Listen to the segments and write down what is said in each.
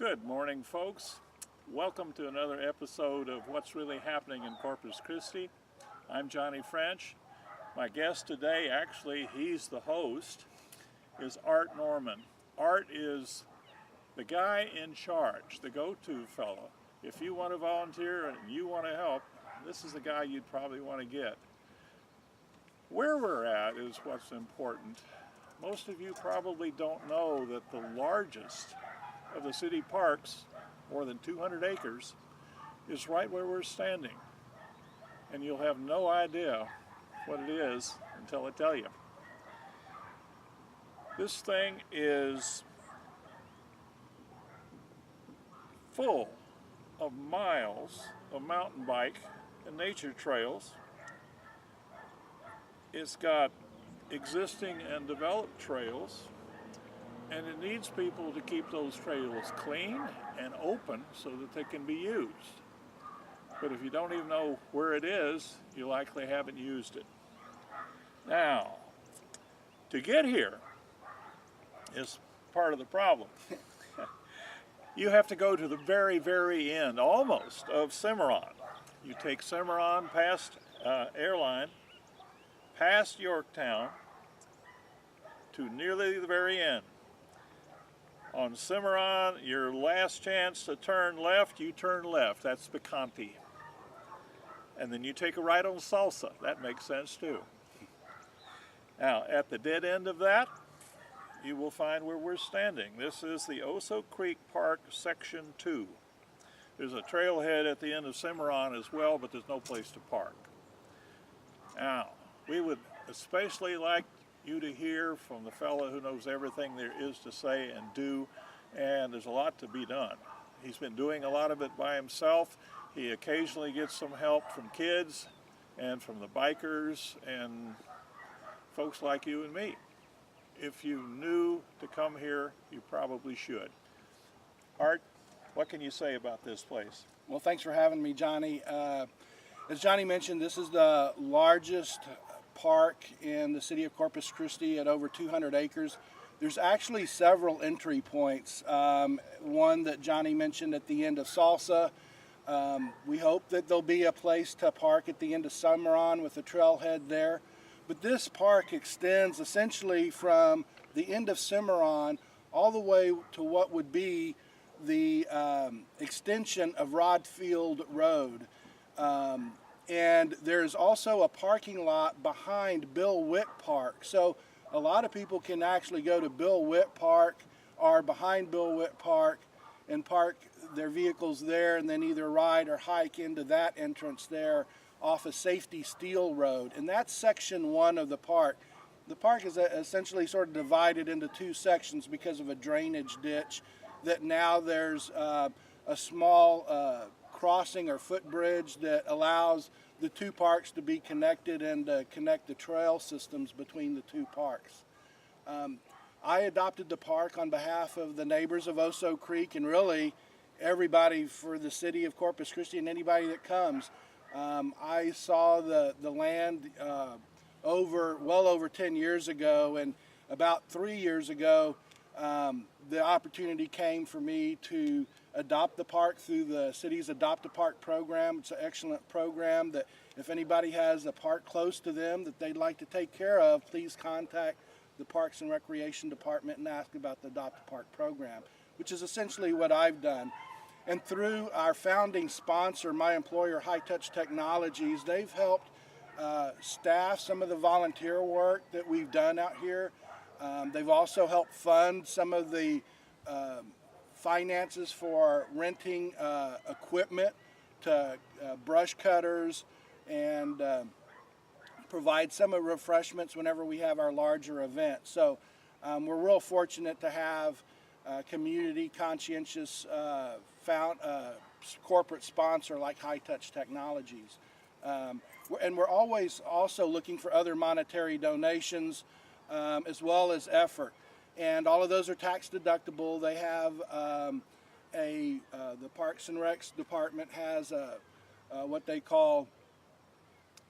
Good morning, folks. Welcome to another episode of What's Really Happening in Corpus Christi. I'm Johnny French. My guest today, actually, he's the host, is Art Norman. Art is the guy in charge, the go-to fellow. If you want to volunteer and you want to help, this is the guy you'd probably want to get. Where we're at is what's important. Most of you probably don't know that the largest of the city parks, more than 200 acres, is right where we're standing. And you'll have no idea what it is until I tell you. This thing is full of miles of mountain bike and nature trails. It's got existing and developed trails, and it needs people to keep those trails clean and open so that they can be used. But if you don't even know where it is, you likely haven't used it. Now, to get here is part of the problem. You have to go to the very, very end, almost, of Cimarron. You take Cimarron past Airline, past Yorktown, to nearly the very end. On Cimarron, your last chance to turn left, you turn left. That's Picante. And then you take a right on Salsa. That makes sense too. Now, at the dead end of that, you will find where we're standing. This is the Oso Creek Park Section 2. There's a trailhead at the end of Cimarron as well, but there's no place to park. Now, we would especially like you to hear from the fellow who knows everything there is to say and do, and there's a lot to be done. He's been doing a lot of it by himself. He occasionally gets some help from kids and from the bikers and folks like you and me. If you knew to come here, you probably should. Art, what can you say about this place? Well, thanks for having me, Johnny. As Johnny mentioned, this is the largest park in the city of Corpus Christi at over 200 acres. There's actually several entry points. One that Johnny mentioned at the end of Salsa. We hope that there'll be a place to park at the end of Cimarron with a trailhead there. But this park extends essentially from the end of Cimarron all the way to what would be the extension of Rodfield Road. And there's also a parking lot behind Bill Witt Park. So a lot of people can actually go to Bill Witt Park or behind Bill Witt Park and park their vehicles there and then either ride or hike into that entrance there off of Safety Steel Road. And that's section 1 of the park. The park is essentially sort of divided into 2 sections because of a drainage ditch that now there's a small crossing or footbridge that allows the 2 parks to be connected and connect the trail systems between the 2 parks. I adopted the park on behalf of the neighbors of Oso Creek and really everybody for the city of Corpus Christi and anybody that comes. I saw the land well over 10 years ago, and about 3 years ago the opportunity came for me to adopt the park through the city's Adopt a Park program. It's an excellent program that if anybody has a park close to them that they'd like to take care of, please contact the Parks and Recreation Department and ask about the Adopt a Park program, which is essentially what I've done. And through our founding sponsor, my employer, High Touch Technologies, they've helped staff some of the volunteer work that we've done out here. They've also helped fund some of the finances for renting equipment to brush cutters and provide some of the refreshments whenever we have our larger events. So we're real fortunate to have a community conscientious corporate sponsor like High Touch Technologies. And we're always also looking for other monetary donations as well as effort. And all of those are tax deductible. They have the Parks and Recs department has what they call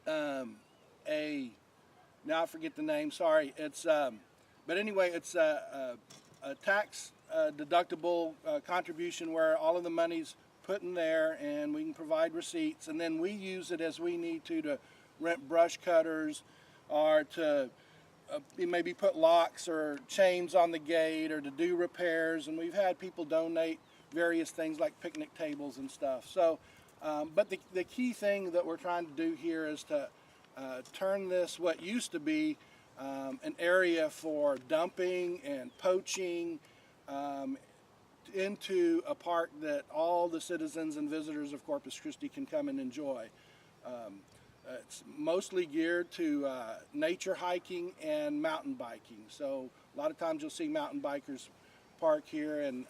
now I forget the name, sorry. It's but anyway, it's a tax deductible contribution where all of the money's put in there and we can provide receipts, and then we use it as we need to rent brush cutters or to maybe put locks or chains on the gate or to do repairs. And we've had people donate various things like picnic tables and stuff. So, but the key thing that we're trying to do here is to turn this, what used to be an area for dumping and poaching, into a park that all the citizens and visitors of Corpus Christi can come and enjoy. It's mostly geared to nature hiking and mountain biking. So a lot of times you'll see mountain bikers park here and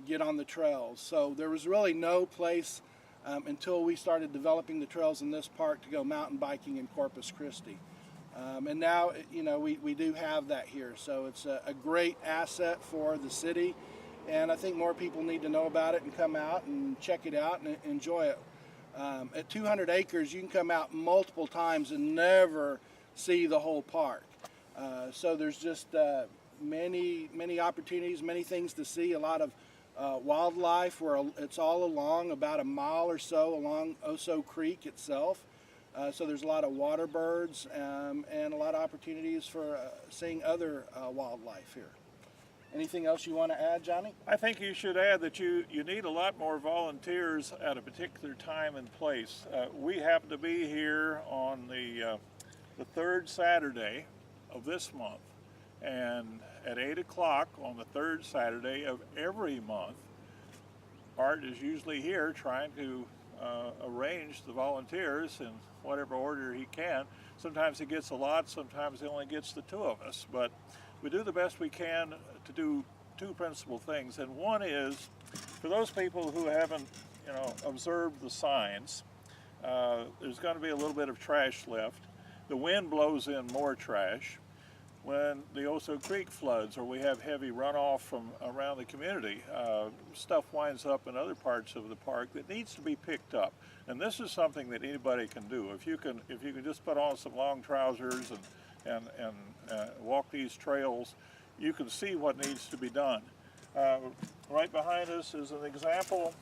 get on the trails. So there was really no place until we started developing the trails in this park to go mountain biking in Corpus Christi. And now, you know, we do have that here. So it's a great asset for the city. And I think more people need to know about it and come out and check it out and enjoy it. At 200 acres, you can come out multiple times and never see the whole park. So there's just many opportunities, many things to see, a lot of wildlife where it's all along about a mile or so along Oso Creek itself. So there's a lot of water birds and a lot of opportunities for seeing other wildlife here. Anything else you want to add, Johnny? I think you should add that you need a lot more volunteers at a particular time and place. We happen to be here on the third Saturday of this month, and at 8 o'clock on the third Saturday of every month, Art is usually here trying to arrange the volunteers in whatever order he can. Sometimes he gets a lot, sometimes he only gets the two of us, but we do the best we can to do two principal things. And one is, for those people who haven't, you know, observed the signs, there's going to be a little bit of trash left. The wind blows in more trash. When the Oso Creek floods or we have heavy runoff from around the community, stuff winds up in other parts of the park that needs to be picked up. And this is something that anybody can do. If you can just put on some long trousers and walk these trails, you can see what needs to be done. Right behind us is an example.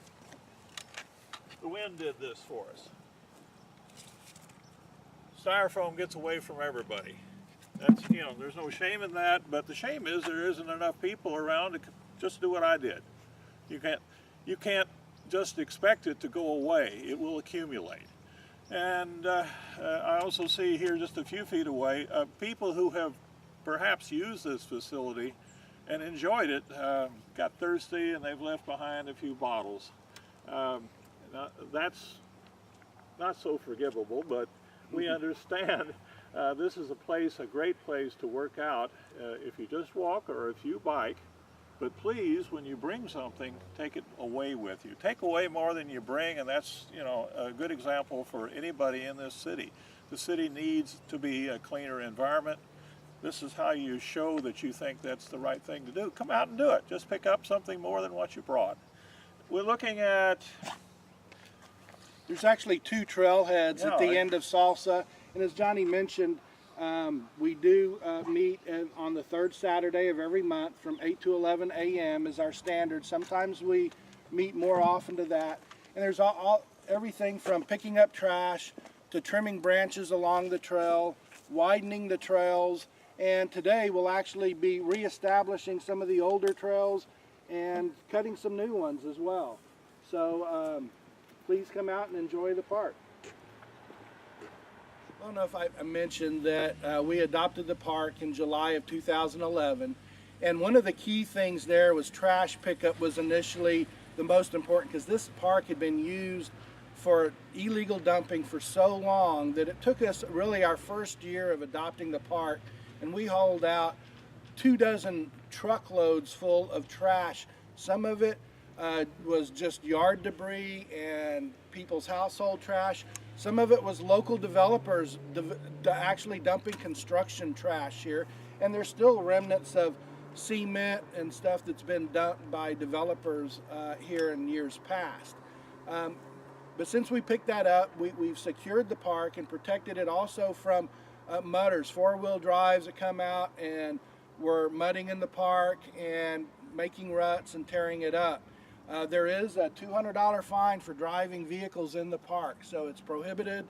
The wind did this for us. Styrofoam gets away from everybody. That's, you know, there's no shame in that, but the shame is there isn't enough people around to just do what I did. You can't just expect it to go away. It will accumulate. And I also see here just a few feet away people who have perhaps used this facility and enjoyed it, got thirsty and they've left behind a few bottles. That's not so forgivable, but we understand this is a great place to work out if you just walk or if you bike. But please, when you bring something, take it away with you. Take away more than you bring, and that's, you know, a good example for anybody in this city. The city needs to be a cleaner environment. This is how you show that you think that's the right thing to do. Come out and do it. Just pick up something more than what you brought. We're looking at... There's actually two trailheads at the end of Salsa, and as Johnny mentioned, we do meet on the third Saturday of every month from 8 to 11 a.m. is our standard. Sometimes we meet more often to that. And there's everything from picking up trash to trimming branches along the trail, widening the trails, and today we'll actually be reestablishing some of the older trails and cutting some new ones as well. So please come out and enjoy the park. I don't know if I mentioned that we adopted the park in July of 2011, and one of the key things there was trash pickup was initially the most important, because this park had been used for illegal dumping for so long that it took us really our first year of adopting the park, and we hauled out 24 truckloads full of trash. Some of it was just yard debris and people's household trash. Some of it was local developers actually dumping construction trash here, and there's still remnants of cement and stuff that's been dumped by developers here in years past. But since we picked that up, we've secured the park and protected it also from mudders, four-wheel drives that come out and were mudding in the park and making ruts and tearing it up. There is a $200 fine for driving vehicles in the park, so it's prohibited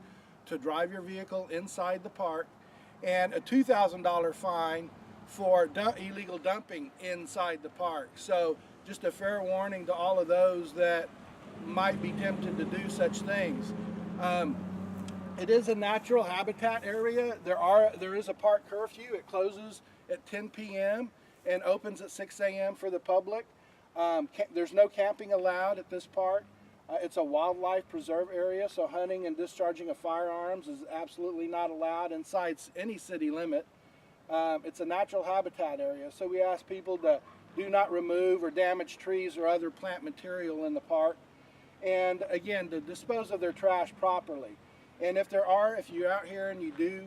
to drive your vehicle inside the park, and a $2,000 fine for illegal dumping inside the park. So just a fair warning to all of those that might be tempted to do such things. It is a natural habitat area. There is a park curfew. It closes at 10 p.m. and opens at 6 a.m. for the public. There's no camping allowed at this park. It's a wildlife preserve area, so hunting and discharging of firearms is absolutely not allowed inside any city limit. It's a natural habitat area, so we ask people to do not remove or damage trees or other plant material in the park. And again, to dispose of their trash properly. And if you're out here and you do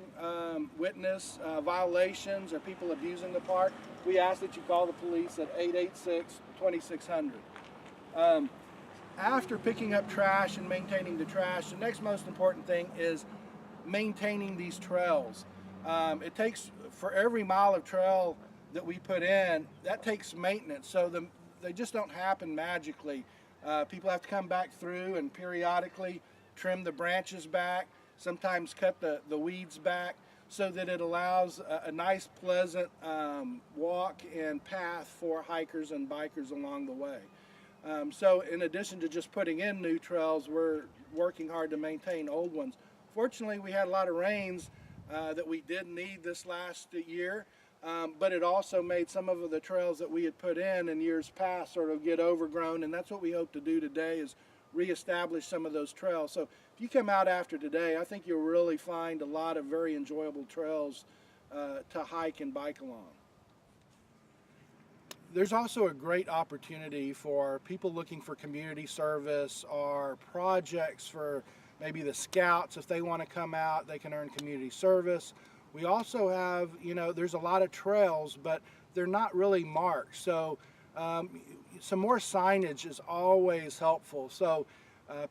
witness violations or people abusing the park, we ask that you call the police at 886-2600. After picking up trash and maintaining the trash, the next most important thing is maintaining these trails. It takes, for every mile of trail that we put in, that takes maintenance. So they just don't happen magically. People have to come back through and periodically trim the branches back, sometimes cut the weeds back, so that it allows a nice, pleasant walk and path for hikers and bikers along the way. So in addition to just putting in new trails, we're working hard to maintain old ones. Fortunately, we had a lot of rains that we did need this last year, but it also made some of the trails that we had put in years past sort of get overgrown, and that's what we hope to do today, is reestablish some of those trails. So if you come out after today, I think you'll really find a lot of very enjoyable trails to hike and bike along. There's also a great opportunity for people looking for community service or projects for maybe the scouts. If they want to come out, they can earn community service. We also have, there's a lot of trails, but they're not really marked. So some more signage is always helpful. So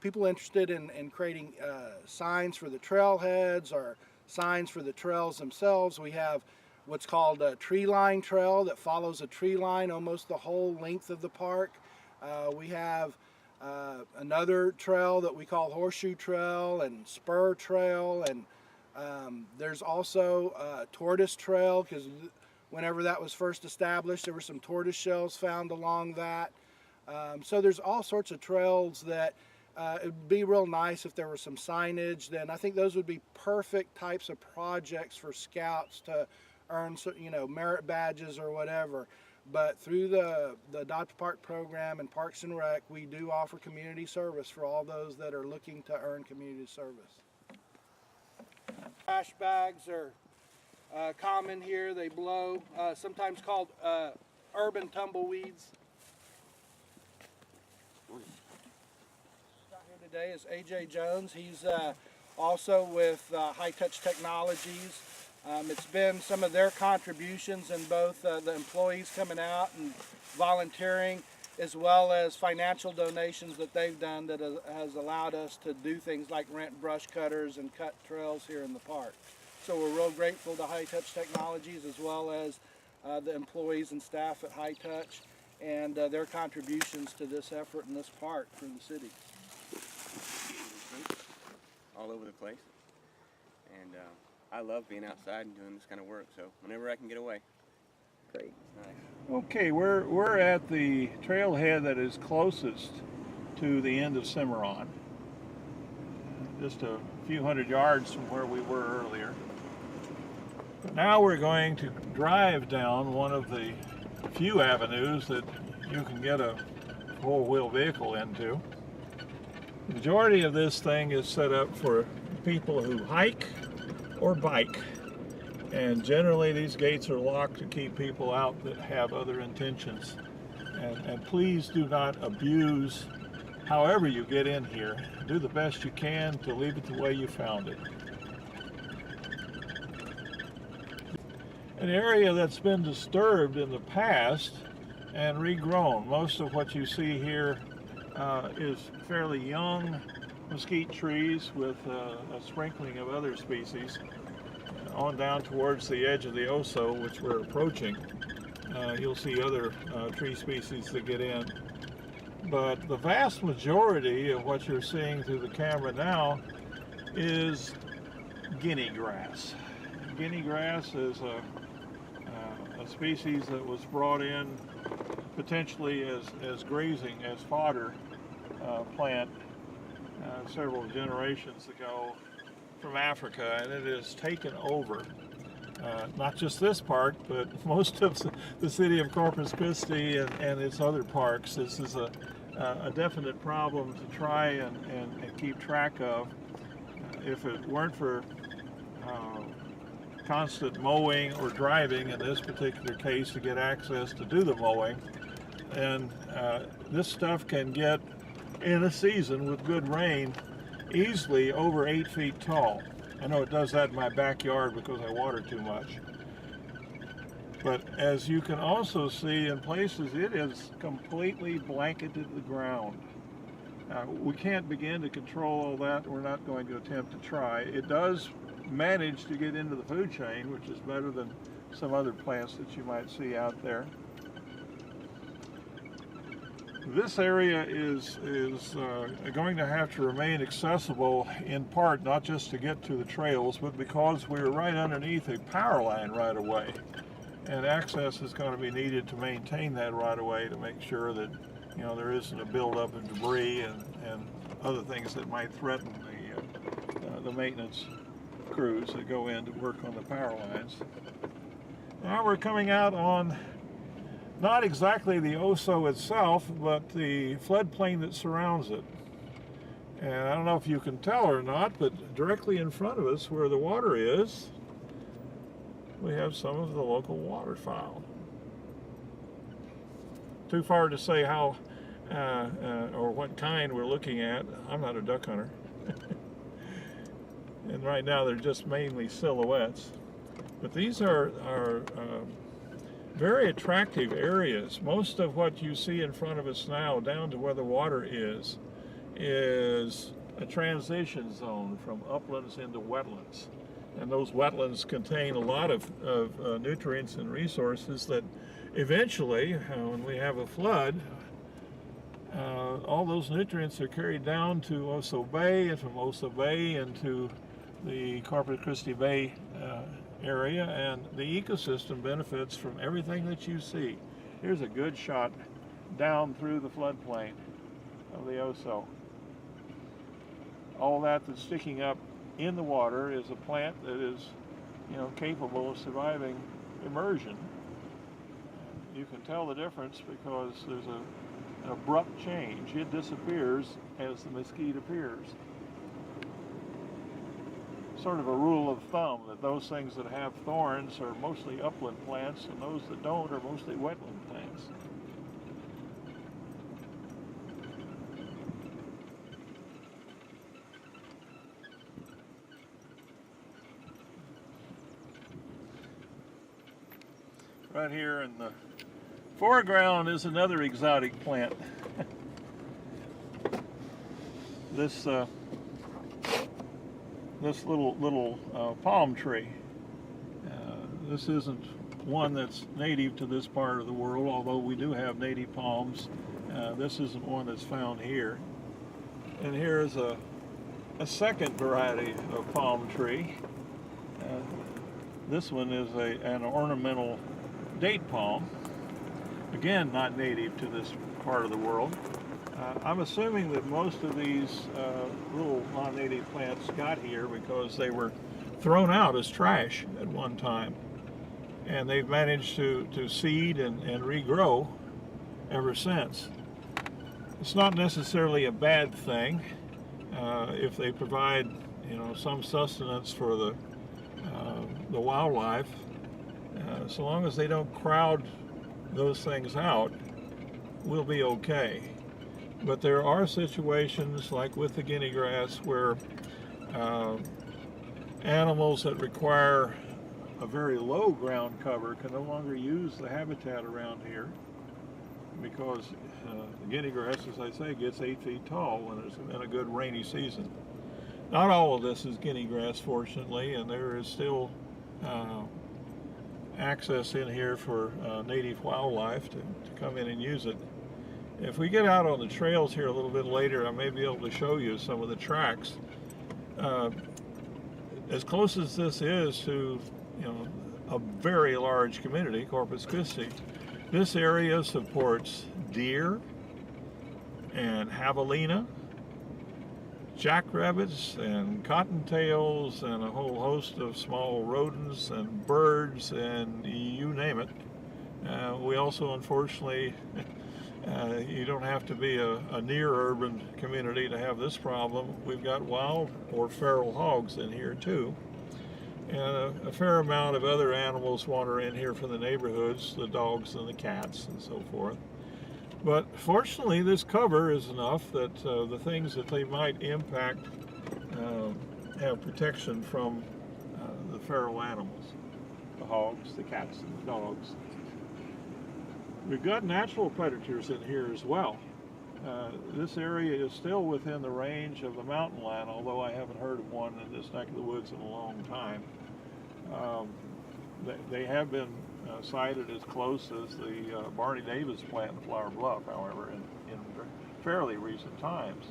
people interested in creating signs for the trailheads or signs for the trails themselves, we have what's called a tree line trail that follows a tree line almost the whole length of the park. We have another trail that we call Horseshoe Trail and Spur Trail, and there's also Tortoise Trail, because whenever that was first established, there were some tortoise shells found along that. So there's all sorts of trails that it would be real nice if there was some signage. Then I think those would be perfect types of projects for scouts to earn, merit badges or whatever. But through the Adopt a Park program and Parks and Rec, we do offer community service for all those that are looking to earn community service. Trash bags are common here. They blow, sometimes called urban tumbleweeds. Here today is AJ Jones. He's also with High Touch Technologies. It's been some of their contributions in both the employees coming out and volunteering, as well as financial donations that they've done that has allowed us to do things like rent brush cutters and cut trails here in the park. So we're real grateful to High Touch Technologies, as well as the employees and staff at High Touch, and their contributions to this effort in this park for the city. All over the place, and I love being outside and doing this kind of work, so whenever I can get away. Great. It's nice. Okay, we're at the trailhead that is closest to the end of Cimarron, just a few hundred yards from where we were earlier. Now we're going to drive down one of the few avenues that you can get a four-wheel vehicle into. The majority of this thing is set up for people who hike or bike, and generally these gates are locked to keep people out that have other intentions. And please do not abuse however you get in here. Do the best you can to leave it the way you found it. An area that's been disturbed in the past and regrown. Most of what you see here is fairly young mesquite trees with a sprinkling of other species on down towards the edge of the Oso, which we're approaching. you'll see other tree species that get in. But the vast majority of what you're seeing through the camera now is guinea grass. Guinea grass is a species that was brought in potentially as grazing, as fodder plant several generations ago from Africa, and it has taken over not just this park, but most of the city of Corpus Christi and its other parks. This is a definite problem to try and keep track of. If it weren't for constant mowing or driving, in this particular case to get access to do the mowing, and this stuff can get, in a season with good rain, easily over 8 feet tall. I know it does that in my backyard because I water too much. But as you can also see in places, it is completely blanketed the ground. We can't begin to control all that. We're not going to attempt to try. It does manage to get into the food chain, which is better than some other plants that you might see out there. This area is going to have to remain accessible, in part not just to get to the trails, but because we're right underneath a power line right away, and access is going to be needed to maintain that right away to make sure that there isn't a buildup of debris and other things that might threaten the maintenance crews that go in to work on the power lines. Now we're coming out on not exactly the Oso itself, but the floodplain that surrounds it. And I don't know if you can tell or not, but directly in front of us where the water is, we have some of the local waterfowl. Too far to say how or what kind we're looking at. I'm not a duck hunter. And right now they're just mainly silhouettes. But these are very attractive areas. Most of what you see in front of us now, down to where the water is a transition zone from uplands into wetlands. And those wetlands contain a lot of nutrients and resources that eventually, when we have a flood, all those nutrients are carried down to Oso Bay, and from Oso Bay into the Corpus Christi Bay area, and the ecosystem benefits from everything that you see. Here's a good shot down through the floodplain of the Oso. All that's sticking up in the water is a plant that is, capable of surviving immersion. You can tell the difference because there's an abrupt change. It disappears as the mesquite appears. Sort of a rule of thumb that those things that have thorns are mostly upland plants, and those that don't are mostly wetland plants. Right here in the foreground is another exotic plant. This little palm tree. This isn't one that's native to this part of the world, although we do have native palms. This isn't one that's found here. And here is a second variety of palm tree. This one is an ornamental date palm. Again, not native to this part of the world. I'm assuming that most of these little non-native plants got here because they were thrown out as trash at one time. And they've managed to seed and regrow ever since. It's not necessarily a bad thing if they provide, some sustenance for the wildlife. So long as they don't crowd those things out, we'll be okay. But there are situations, like with the guinea grass, where animals that require a very low ground cover can no longer use the habitat around here because the guinea grass, as I say, gets 8 feet tall when it's in a good rainy season. Not all of this is guinea grass, fortunately, and there is still access in here for native wildlife to come in and use it. If we get out on the trails here a little bit later, I may be able to show you some of the tracks. As close as this is to, you know, a very large community, Corpus Christi, this area supports deer and javelina, jackrabbits and cottontails and a whole host of small rodents and birds and you name it. We also, unfortunately, you don't have to be a near urban community to have this problem. We've got wild or feral hogs in here too. And a fair amount of other animals wander in here from the neighborhoods, the dogs and the cats and so forth. But fortunately, this cover is enough that the things that they might impact have protection from the feral animals, the hogs, the cats, and the dogs. We've got natural predators in here as well. This area is still within the range of the mountain lion, although I haven't heard of one in this neck of the woods in a long time. They have been sighted as close as the Barney Davis plant in Flower Bluff, however, in fairly recent times.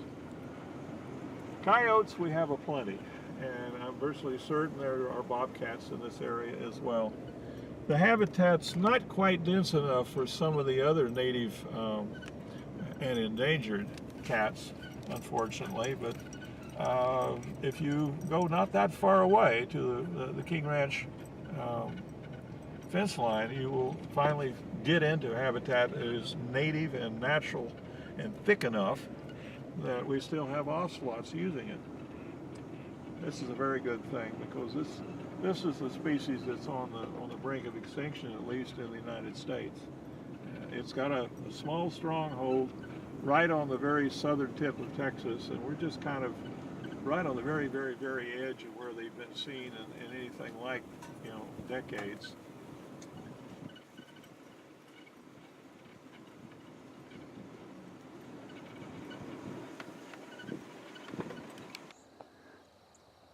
Coyotes we have aplenty, and I'm virtually certain there are bobcats in this area as well. The habitat's not quite dense enough for some of the other native and endangered cats, unfortunately, but if you go not that far away to the King Ranch fence line, you will finally get into habitat that is native and natural and thick enough that we still have ocelots using it. This is a very good thing, because this is the species that's on the brink of extinction, at least in the United States. It's got a small stronghold right on the very southern tip of Texas, and we're just kind of right on the very, very, very edge of where they've been seen in anything like, you know, decades.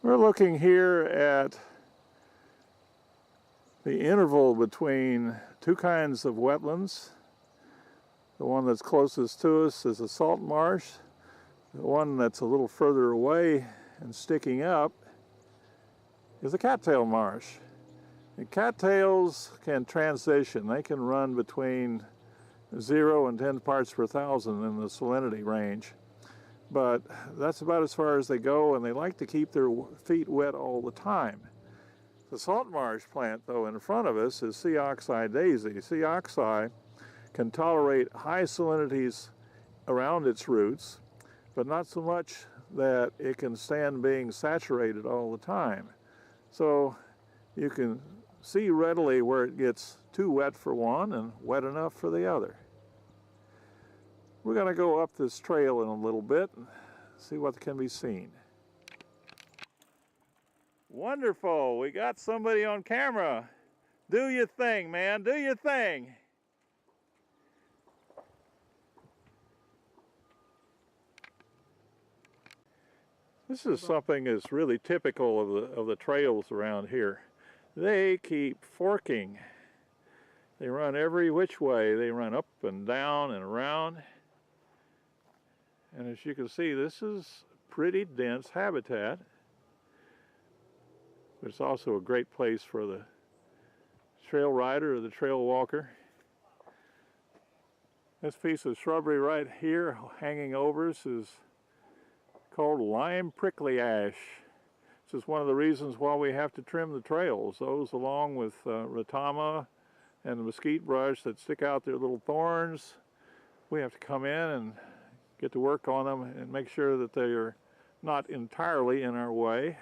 We're looking here at the interval between two kinds of wetlands. The one that's closest to us is a salt marsh. The one that's a little further away and sticking up is a cattail marsh. And cattails can transition. They can run between 0 and 10 parts per thousand in the salinity range. But that's about as far as they go, and they like to keep their feet wet all the time. The salt marsh plant, though, in front of us is sea oxeye daisy. Sea oxeye can tolerate high salinities around its roots, but not so much that it can stand being saturated all the time. So you can see readily where it gets too wet for one and wet enough for the other. We're going to go up this trail in a little bit and see what can be seen. Wonderful, we got somebody on camera. Do your thing, man, do your thing. This is something that's really typical of the trails around here. They keep forking. They run every which way. They run up and down and around. And as you can see, this is pretty dense habitat. But it's also a great place for the trail rider or the trail walker. This piece of shrubbery right here hanging over us is called lime prickly ash. This is one of the reasons why we have to trim the trails. Those, along with ratama and the mesquite brush that stick out their little thorns, we have to come in and get to work on them and make sure that they are not entirely in our way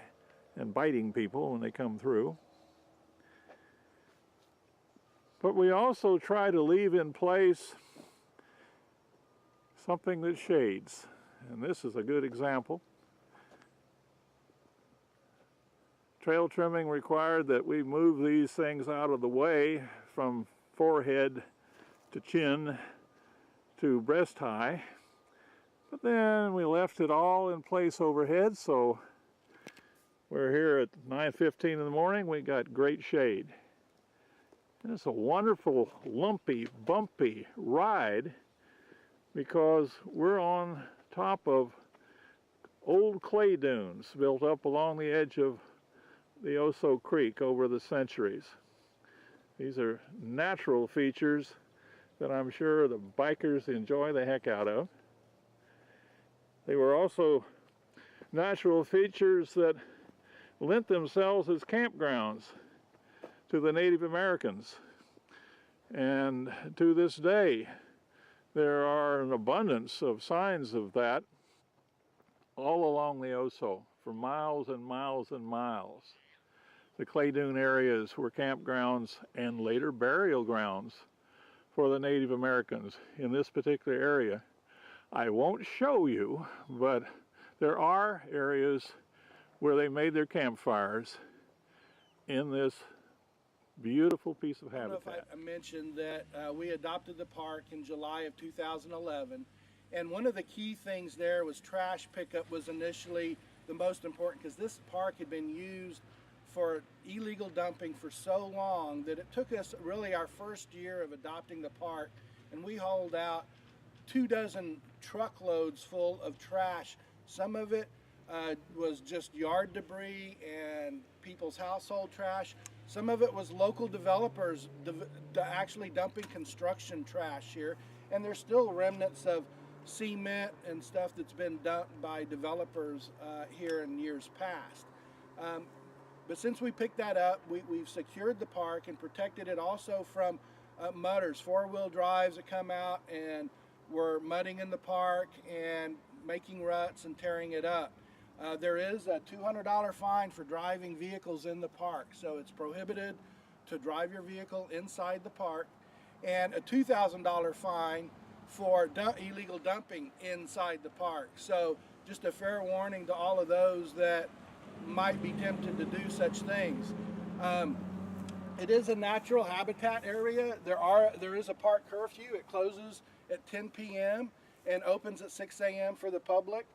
and biting people when they come through. But we also try to leave in place something that shades. And this is a good example. Trail trimming required that we move these things out of the way from forehead to chin to breast high. But then we left it all in place overhead, so we're here at 9:15 in the morning. We got great shade. And it's a wonderful, lumpy, bumpy ride because we're on top of old clay dunes built up along the edge of the Oso Creek over the centuries. These are natural features that I'm sure the bikers enjoy the heck out of. They were also natural features that lent themselves as campgrounds to the Native Americans. And to this day, there are an abundance of signs of that all along the Oso for miles and miles and miles. The clay dune areas were campgrounds and later burial grounds for the Native Americans in this particular area. I won't show you, but there are areas where they made their campfires in this beautiful piece of I don't know habitat. if I mentioned that we adopted the park in July of 2011, and one of the key things there was trash pickup was initially the most important, because this park had been used for illegal dumping for so long that it took us really our first year of adopting the park, and we hauled out 24 truckloads full of trash. Some of it was just yard debris and people's household trash. Some of it was local developers actually dumping construction trash here, and there's still remnants of cement and stuff that's been dumped by developers here in years past. But since we picked that up, we've secured the park and protected it also from mudders, four-wheel drives that come out and were mudding in the park and making ruts and tearing it up. There is a $200 fine for driving vehicles in the park, so it's prohibited to drive your vehicle inside the park, and a $2,000 fine for illegal dumping inside the park. So just a fair warning to all of those that might be tempted to do such things. It is a natural habitat area. There is a park curfew. It closes at 10 p.m. and opens at 6 a.m. for the public.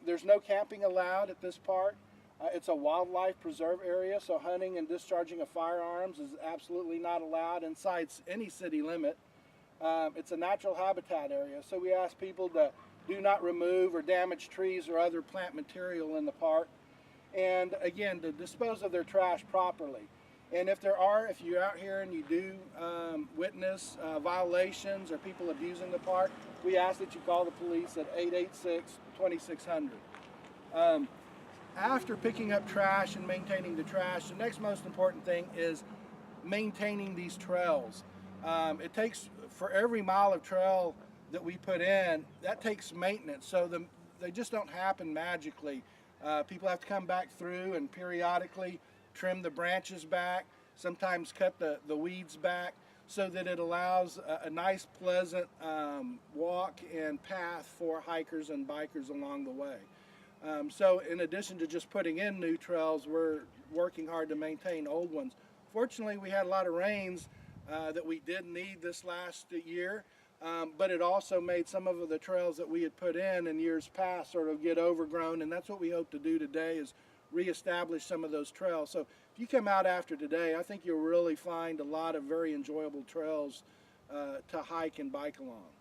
There's no camping allowed at this park. It's a wildlife preserve area, so hunting and discharging of firearms is absolutely not allowed inside any city limit. It's a natural habitat area, so we ask people to do not remove or damage trees or other plant material in the park, and again, to dispose of their trash properly. And if you're out here and you do witness violations or people abusing the park, we ask that you call the police at 886-2600. After picking up trash and maintaining the trash, the next most important thing is maintaining these trails. It takes, for every mile of trail that we put in, that takes maintenance, so they just don't happen magically. People have to come back through and periodically trim the branches back, sometimes cut the weeds back, so that it allows a nice, pleasant walk and path for hikers and bikers along the way. So in addition to just putting in new trails, we're working hard to maintain old ones. Fortunately, we had a lot of rains that we did need this last year, but it also made some of the trails that we had put in years past sort of get overgrown, and that's what we hope to do today, is reestablish some of those trails. So if you come out after today, I think you'll really find a lot of very enjoyable trails to hike and bike along.